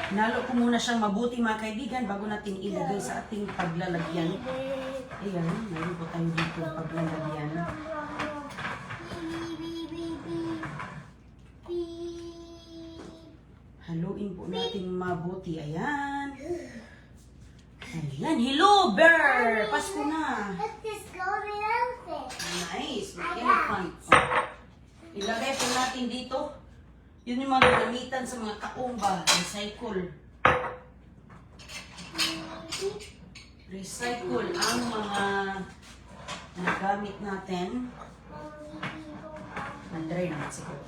Nalo ko muna siyang mabuti mga kaibigan bago natin ilagay sa ating paglalagyan. Ayan, mayroon po tayo dito paglalagyan. Haluin po natin mabuti. Ayan. Ayan, hello bear! Pasko na! Nice, may elephant. Ilagay po natin dito. Yun yung mga gamitan sa mga kaumba. Recycle. Recycle ang mga nagamit natin. Nandray naman siguro.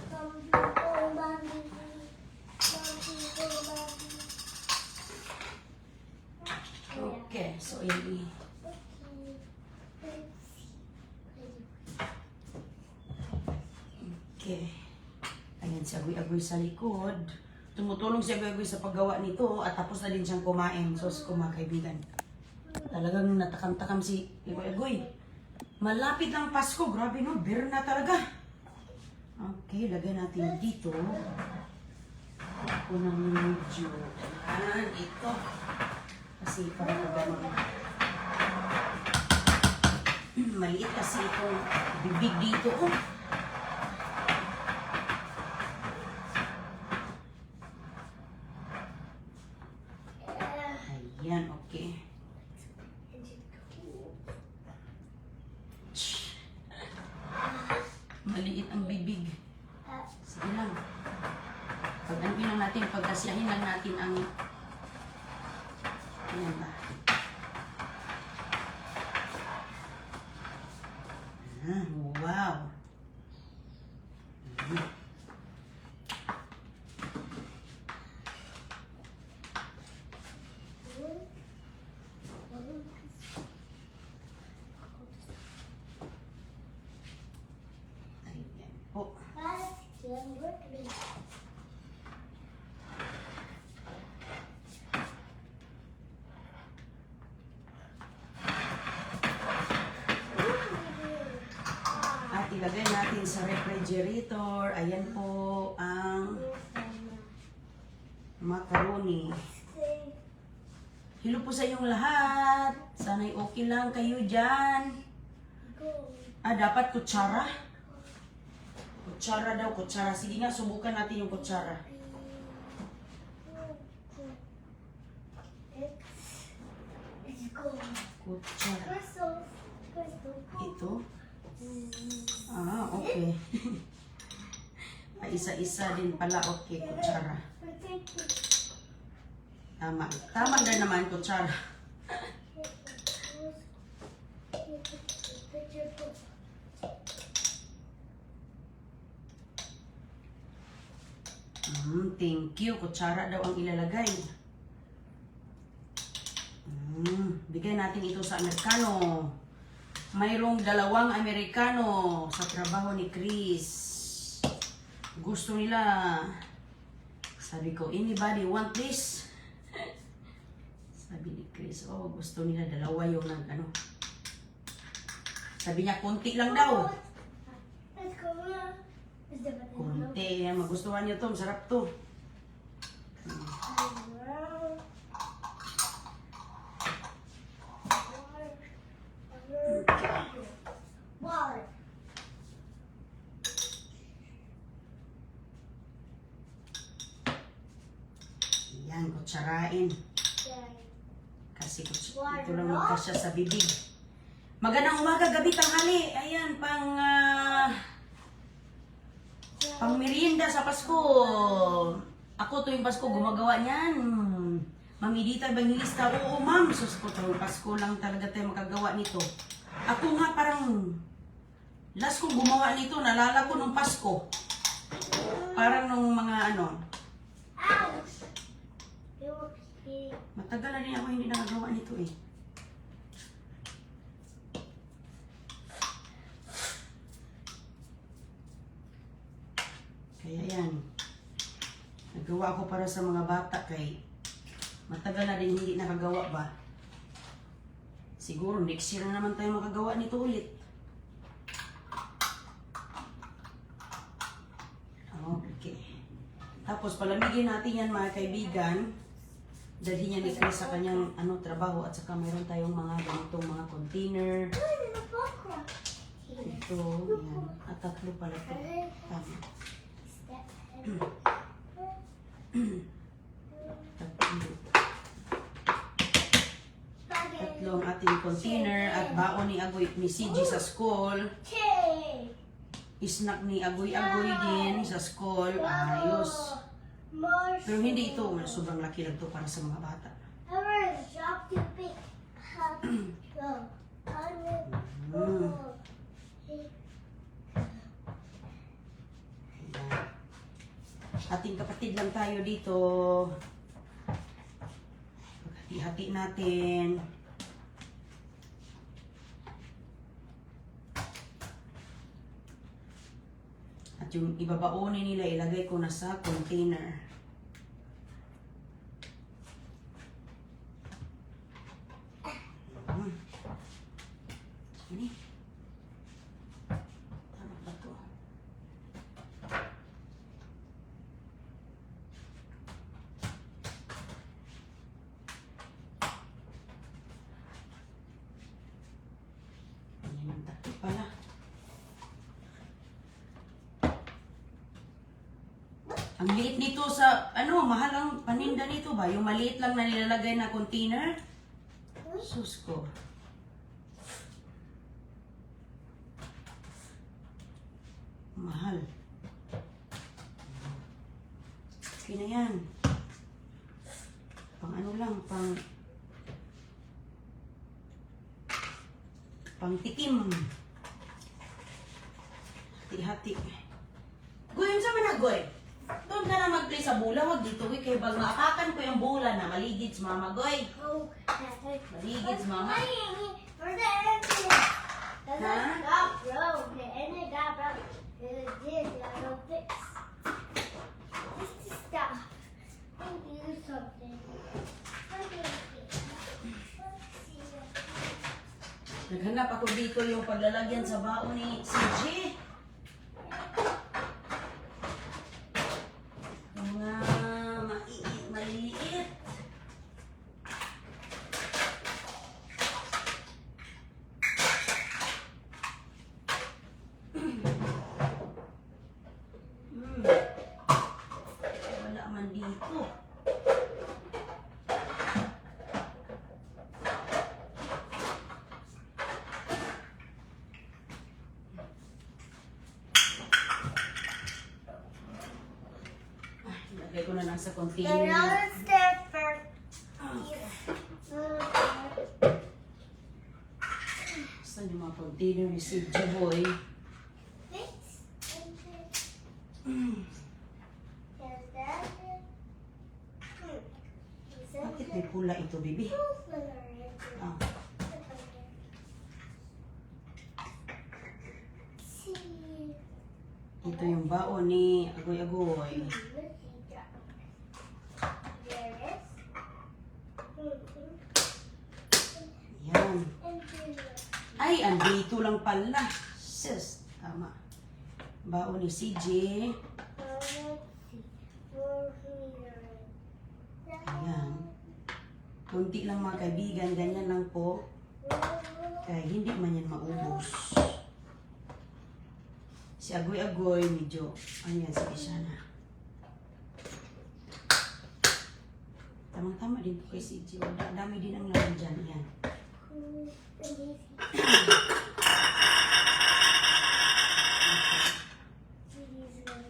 Okay, so yun. Okay. Ayan si Agoy-Agoy sa likod. Tumutulong si Agoy-Agoy sa paggawa nito at tapos na din siyang kumain. So, mga kaibigan. Talagang natakam-takam si Agoy-Agoy. Malapit lang Pasko. Grabe no, beer na talaga. Okay, lagay natin dito. Ako ng medyo. Ayan, ito. Kasi parang gano'n. Maliit kasi itong bibig dito. Oh. Ayan, okay. Maliit ang bibig. Sige lang. Pag-anuin lang natin, pagkasyahin lang natin ang... Ayan ba? Wow! Ayan po. Ilagay natin sa refrigerator. Ayan po ang macaroni. Hello po sa inyong lahat. Sana'y okay lang kayo dyan. Dapat kutsara. Kutsara daw, kutsara. Sige nga, subukan natin yung kutsara. Kutsara. Ito. Okay. Isa-isa din pala. Okay, kutsara. Tama. Tama na naman, kutsara. Thank you. Kutsara daw ang ilalagay. Bigay natin ito sa Amerikano. Mayroong 2 Amerikano sa trabaho ni Chris. Gusto nila. Sabi ko, anybody want this? Sabi ni Chris, gusto nila 2 yung ano. Sabi niya, konti lang daw. Konti. Magustuhan niyo to. Masarap to. Yan, kutsarain. Kasi ito lang magkasya sa bibig. Magandang umaga, gabi, tanghali. Ayan, pang merienda sa Pasko. Ako tuwing Pasko gumagawa niyan. Ma'am Edita Evangelista, oo ma'am. Sus ko, tuwing Pasko lang talaga tayo makagawa nito. Ako nga parang last kong gumawa nito, nalala ko nung Pasko. Parang nung mga ano. Matagal na rin ako hindi nakagawa nito eh. Kaya yan. Nagawa ko para sa mga bata kay matagal na din hindi nakagawa ba. Siguro next year na naman tayo makagawa nito ulit. Okay. Tapos palamigin natin yan mga kaibigan. dalhin niya ni Chris sa kanyang trabaho at saka mayroon tayong mga ganitong mga container. Ito, yan. At tatlo pala ito. Tama. Tatlo ang ating container at baon ni Agoy ni CG sa school. Snack ni Agoy-Agoy din sa school. Ayos. Pero hindi ito. Sobrang laki lang ito para sa mga bata. Ating kapatid lang tayo dito. Hati-hati natin. At yung ibabaonin nila, ilagay ko na sa container. Ini. Tama ba ito? Ayan ang takip pala. Ang liit nito sa, mahal ang paninda nito ba? Yung maliit lang na nilalagay na container? Sus ko. Mahal. Okay na yan. Pang lang, pang tikim. Hati-hati. Goy, yung sa managoy. Doon ka na mag-play sa bula, wag dito. Kaya bag maapakan ko yung bula na maligid sa mama, Goy. Maligid sa mama. Naghanap ako dito yung paglalagyan sa baon ni CJ. Mga maliliit. Wala man dito. Lagay ko na lang sa container. Saan yung mga container ni CJ Boy? Bakit may pula ito, baby? Ah. Ito yung baon ni Agoy-Agoy. Yan. Ay, andito lang pala. Sis, tama. Baon ni CJ. Ayan. Kunti lang mga kaibigan, ganyan lang po. Kaya hindi man yan maubos. Si Agoy-Agoy, medyo, ayan, sige siya na. Tamang-tama din po kay CJ. Dami din ang laman dyan, yan.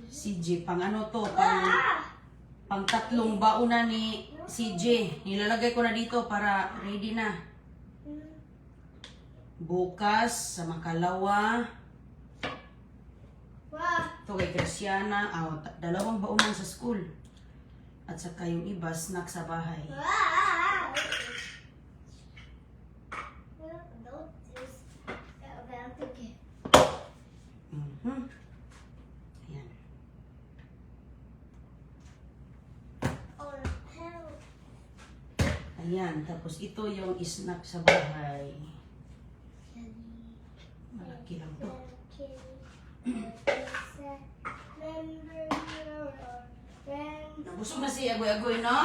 CJ, pang ano to, pang tatlong bauna ni CJ. Nilalagay ko na dito para ready na. Bukas, sa makalawa. Ito kay Cristiana. Dalawang baunan sa school. At saka yung iba, snack sa bahay. Ayan. Ayan. Tapos ito yung snack sa bahay. Malaki lang to. Nabusog na si Agoy-Agoy, no?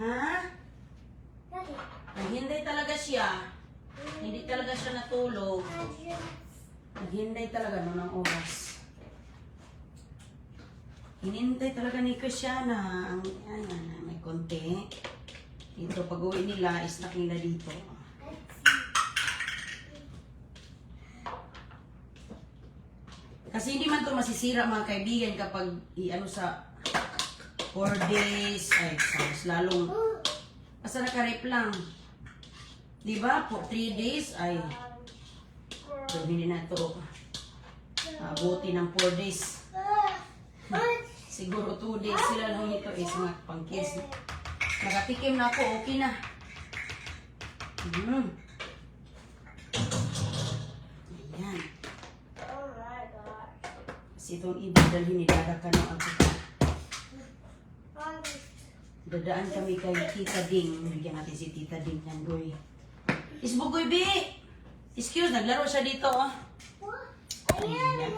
Ha? Naghintay talaga siya. Hindi talaga siya natulog. Naghintay talaga no ng oras. Hinintay talaga ni Christiana. May konti. Dito, pag-uwi nila, snack nila dito. Kasi hindi man to masisira mga kaibigan kapag i-ano sa 4 days, ay, mas lalong, basta nakarep lang. Diba? For 3 days, ay, so hindi na to abuti ng 4 days. Siguro 2 days sila lang ito is mga pang-kids. Nakatikim na ako, okay na. Ayan. Kasi itong iba dalhin ni Dada Kano at saka dadaan kami kay Tita Ding. Bigyan natin si Tita Ding yan, Goy. Isbugoy, B! Excuse, naglaro siya dito, oh. Ayan.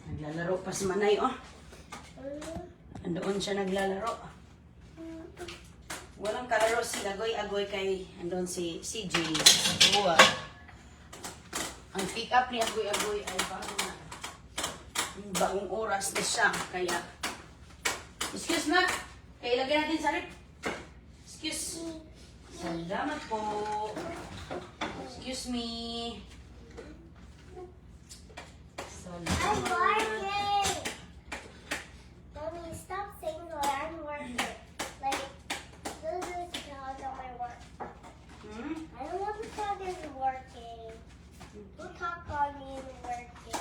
Naglalaro pa si Manay, oh. Andoon siya naglalaro. Walang kalaro si Agoy-Agoy kay andun si CJ. Buwa. Ang pick up ni Agoy-Agoy ay bagong oras na siya. Kaya, excuse na. Kaya ilagay natin sa rip. Excuse. Salamat po. Excuse me. Salamat. I'm working. Mommy, stop saying that I'm working. Like, this is not my work. I don't want to talk as working. Don't talk on me and working.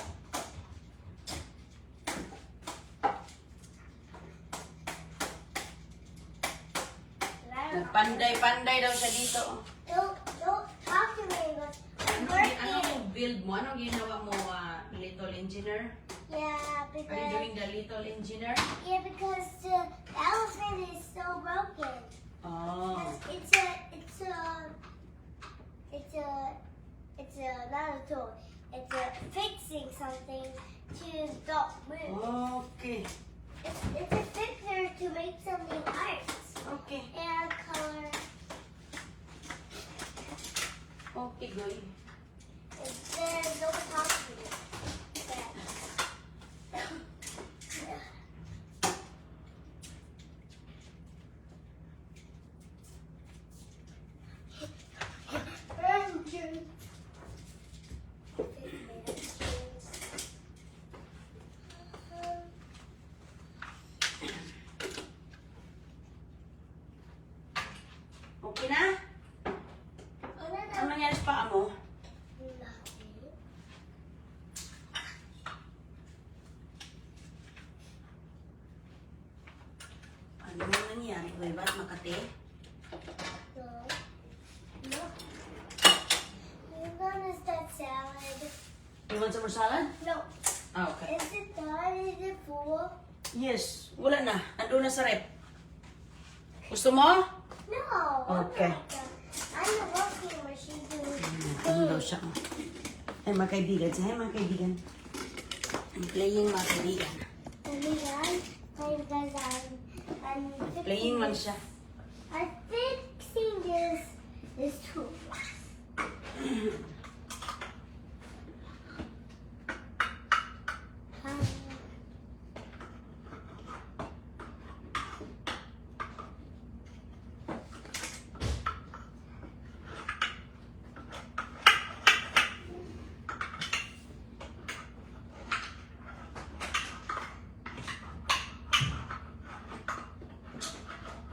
Panday-panday daw siya dito. Don't talk to me. But I'm working. Anong build mo? Anong ginawa mo, little engineer? Yeah, Are you because doing the little engineer? the elephant is so broken. Oh. It's not a toy. It's fixing something to stop move. Okay. It's a fixer to make something art Okay. and color. Okay, Goy. And then don't talk to me. Okay na? Ano nangyari sa paa mo? Ano mo nangyari? Goy, ba't Makati? No. You're gonna start salad. You want some more salad? No. Ah, okay. Is it done? Is it full? Yes. Wala na. Ando na sa rep. Gusto mo? No. Okay. I'm the washing machine doing Ano daw siya? Ay, mga kaibigan. Say, mga kaibigan. I'm playing, mga kaibigan. I'm Playing lang siya. I'm fixing this tool.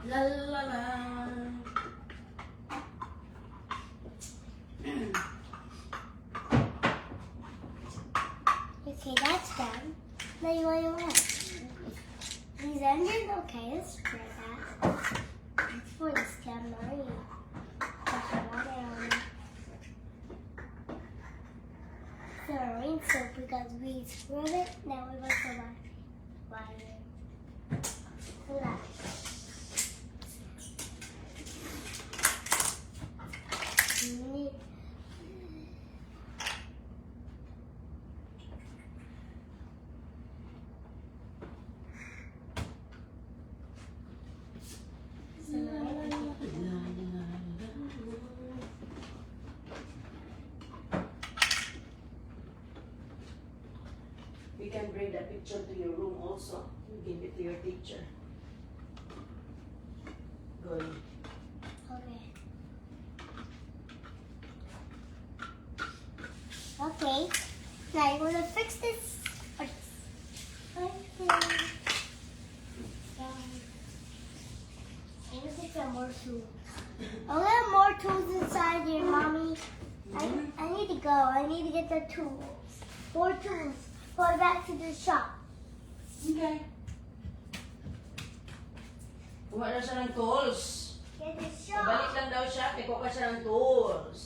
La la la. Okay, that's done. Now you want to what? These engines, okay, let's try that. It's for the stem, not you. Put the water on it. So rain soap because we screwed it. Now we want to water. Look. a picture to your room also. You give it to your teacher. Good. Okay. Okay. Now you want to fix this? Okay. I'm gonna get some more tools. I have more tools inside here, Mommy. I need to go. I need to get the tools. More tools. Going back to the shop. Okay. Kuha na siya ng tools. Get the Balik shop. lang daw siya, kaya kuha siya ng tools.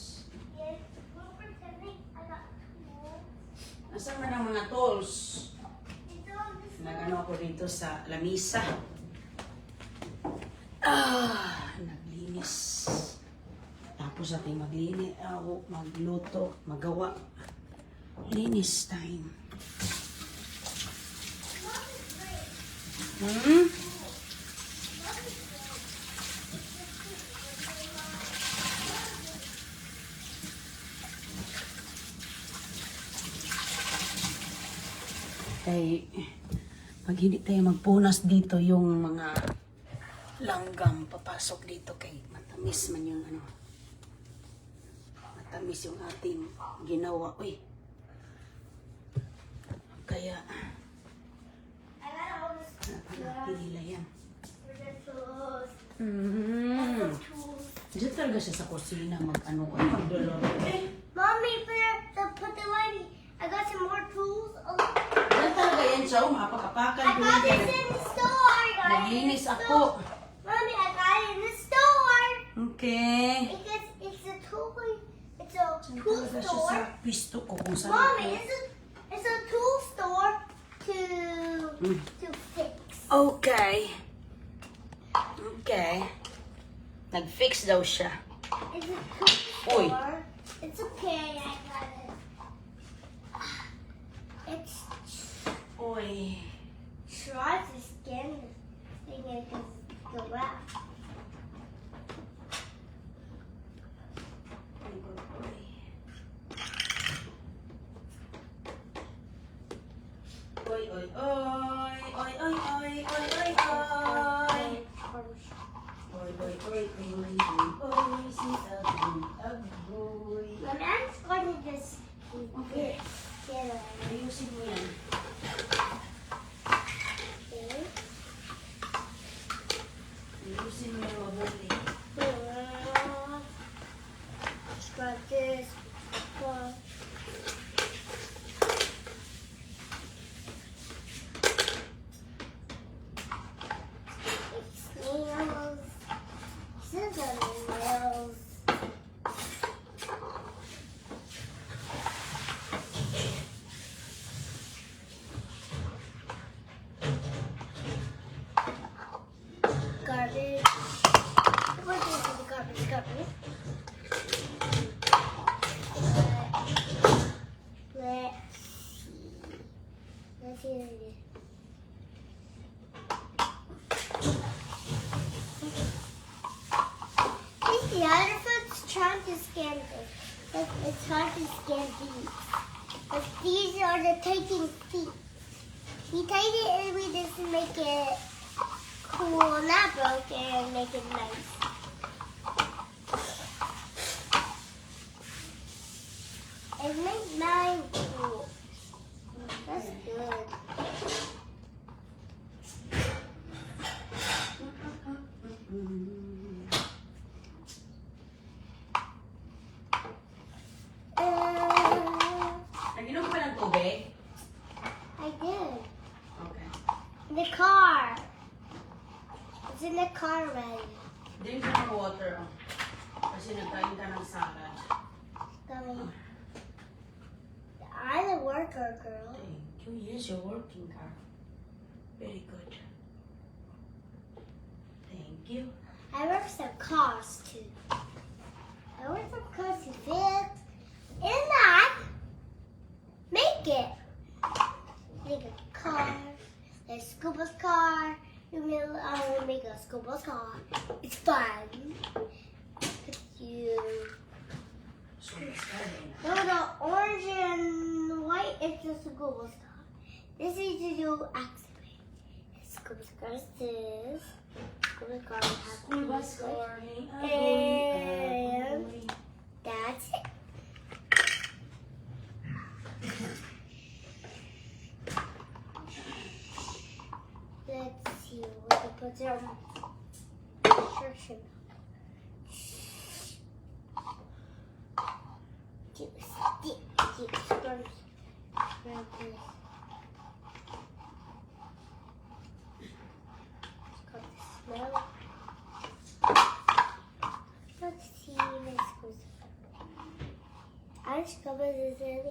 Yes. We're pretending I got tools. Nasaan man ang mga tools? It's on this Nagano ako dito sa lamisa. Naglinis. Tapos ating maglinis, magluto, magawa. Linis time. Hmm? Kay, pag hindi tayo magpunas dito yung mga langgam papasok dito kay matamis man yung ano. Matamis yung ating ginawa. Uy. Kaya, I got all this hanapin nila yan. for the tools. Mm-hmm. Tools. Diyan talaga siya sa kusina mag-ano ko. Magdala. Mommy, put the lighting. I got some more tools. Oh, Diyan talaga yan siya. Mapakapakan I ko got yan. this in the store. guys. Naglinis In the ako. store. Mommy, I got it in the store. Okay. Because it's a tool. It's a Diyan tool talaga siya sa store. pisto ko kung saan. Mommy, it's a tool store to Mm. to fix. Okay. Okay. Nag-fix daw siya. It's a tool Uy. store. It's okay. I got it. It's Uy. try to scan this thing and just go out. Oy, oy, oy. Oy, oy, oy. Oy, oy, oy. Oy, oy, oy. Oy, oy, si Agoy. My man's going to just Okay. get it. Ayusin mo yan. Okay. Ayusin mo yung mabuti. Got this one. It's nails. These are nails. Garbage. What is the garbage? Garbage. Let's see what it is. It's the other foot's trying to scan this. It's hard to scan these. But these are the taking feet. We take it and we just make it cool, not broken, and make it nice. It makes mine cool. That's good. Nag-inom ka ng tubig? I did. Okay. In the car. It's in the car already. Drink ka ng water. Oh. Kasi nagkain ka ng salad. Gummy. I'm a worker, girl. Thank you. Yes, you're working car. Very good. Thank you. I work some cars too. I work some cars to fix and not make it. Make a car. Like Scuba's car. I will make a Scuba's car. It's fun. You. So, let's go then. No, the orange and white is just Scuba's car. This is to do activate. School bus cars this. School bus cars have School bus car ni And Agoy. that's it. Let's see what we put on instruction. Keep scrubs. Scrub this. Scrub the smell. Let's see this goes. I scrub this in.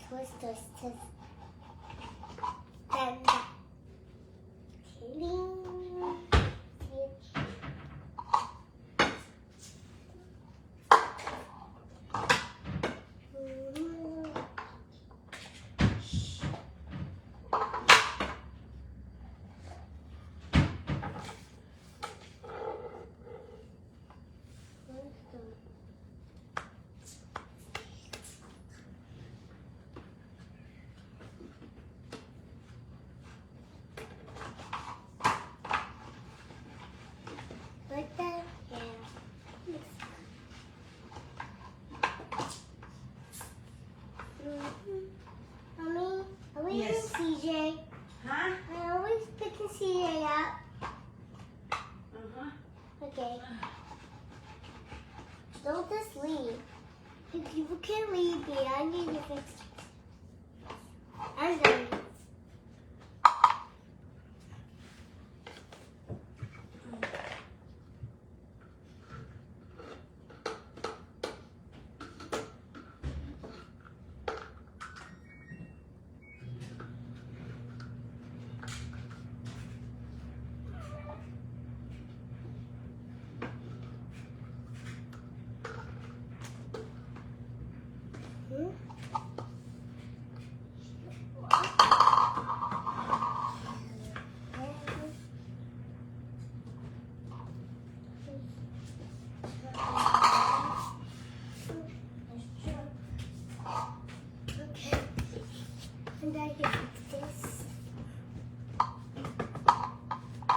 Twist. Then that. Clean. Like that, yeah. Mommy, are we Yes. in CJ? Ha? I always picking CJ up. Uh-huh. Okay. Don't just leave. If you can leave me, I need to fix it. I'm done. Okay. And I can fix this.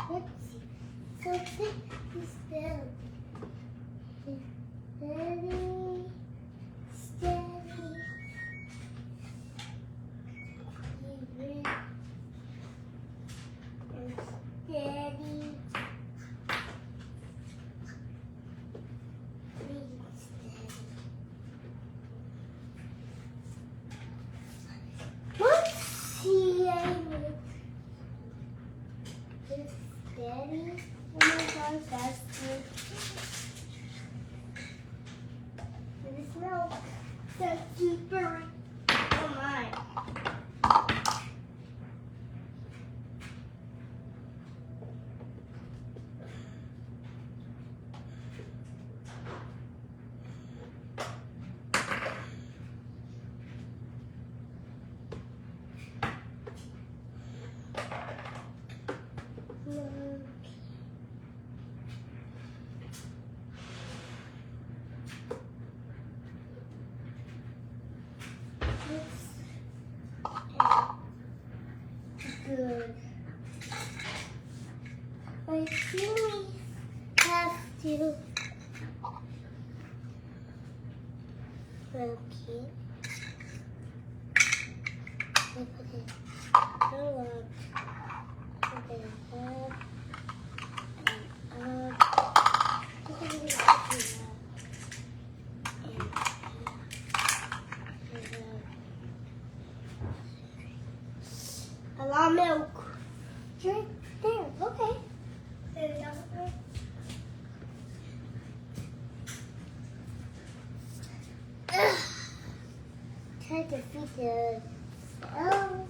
Let's see. So this is down. Steady. Steady. Even. And steady. Really steady. Let's see. It's steady. Oh my gosh, that's good. And it smells. That's super. Oh my. Good. I think we have to. Okay. We put it along. Put it up and up. Put it up and up. A lot of milk. right there. Okay. There, down there. Ugh. Try to feed the. Oh.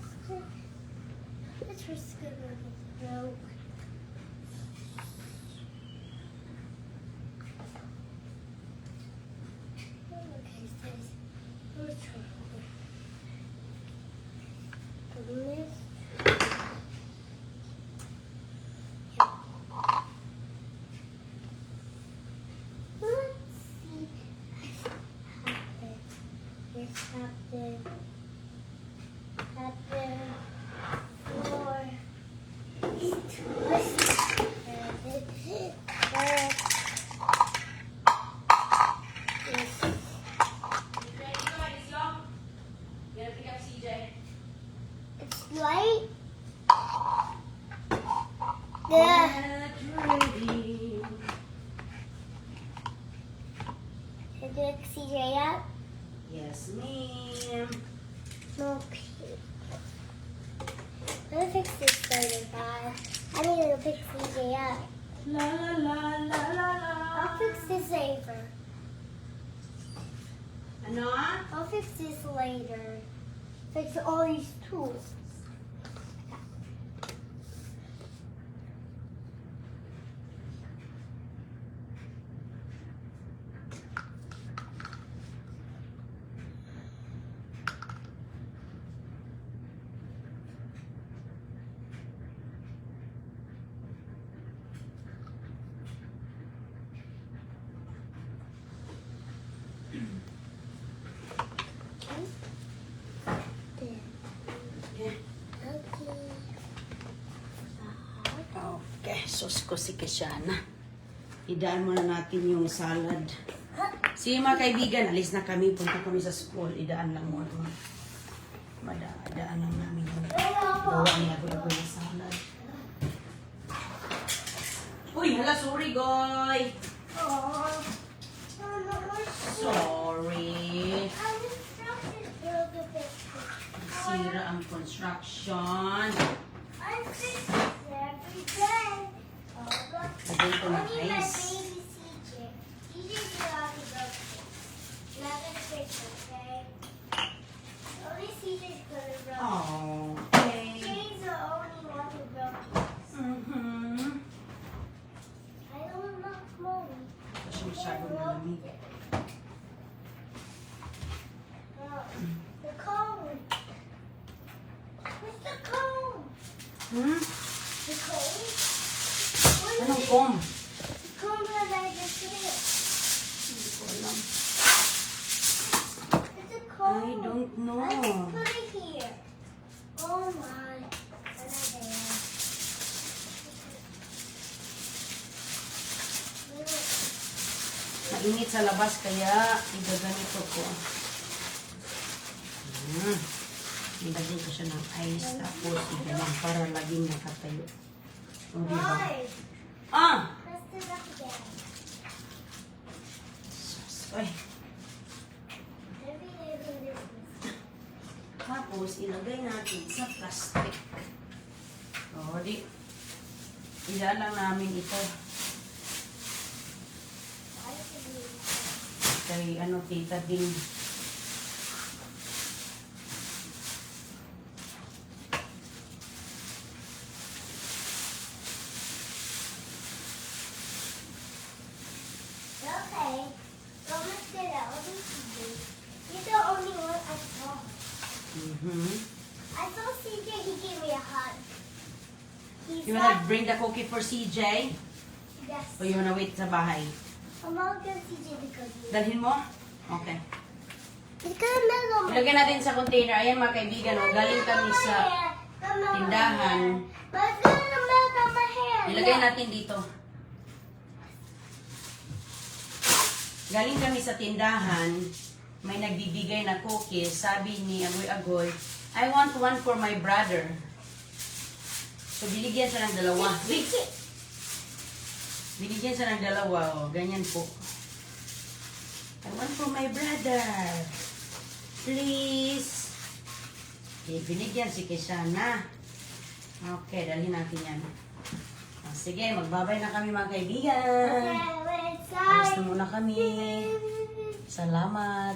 This was good with his throat. Okay, so let's try. This. Let's see. This happened. Happened. Four. It's light. Yeah. Did you pick CJ up? Yes, ma'am. Okay. I'm gonna fix this later, guys. I need to pick CJ up. La la la la la la. I'll fix this later. Ano? I'll fix this later. Fix all these tools. Okay, sus ko si Kishana. Idaan muna natin yung salad. Sige mga kaibigan, alis na kami. Punta kami sa school. Idaan lang muna. Idaan lang namin yung gawa niya ako yung salad. Uy, hala, sorry, Goy. Sorry. Sira ang construction. I fix this every day. Lagyan ko ng Only my ice. baby CJ. CJ's allowed to go fix. Not gonna fix, okay? Only CJ's gonna broke. Oh, okay. CJ's the only one who broke this. Mm-hmm. I don't know, Mommy. Kasi masyado malamig. The cone. Where's the cone? Hmm? The cone? Where's Anong it? comb? The cone that I just hit. Hindi ko alam. It's a cone. I don't know. I just put it here. Oh my. Mainit sa labas kaya igaganito ko. Nilagyan ko siya ng ice tapos igalang para laging nakatayo. O, diba? Why? Ah! Press it up again. Sus, ay. Maybe even this is. Tapos ilagay natin sa plastic. O, di. Ilalang namin ito. Why should we? Kay ano, tita din. Okay. Well, let's get out of CJ. You're the only one I saw. I saw CJ, he gave me a hug. He You wanna said, bring the cookie for CJ? yes. O you wanna wait sa bahay? I'm gonna give CJ the cookie. Dalhin mo? Okay. It's gonna melt on my Ilagay natin sa container. Ayan mga kaibigan, o, galing kami sa tindahan. But it's gonna melt on my hand. Ilagay natin dito. Galing kami sa tindahan, may nagbibigay na cookies. Sabi ni Agoy-Agoy, I want one for my brother. So, binigyan siya ng dalawa. Wait! Binigyan siya ng dalawa. O, ganyan po. I want for my brother. Please. Okay, binigyan si Kishana. Okay, dalhin natin yan. Sige, magbabay na kami mga kaibigan. Okay, let's Alis na go. muna kami. Salamat.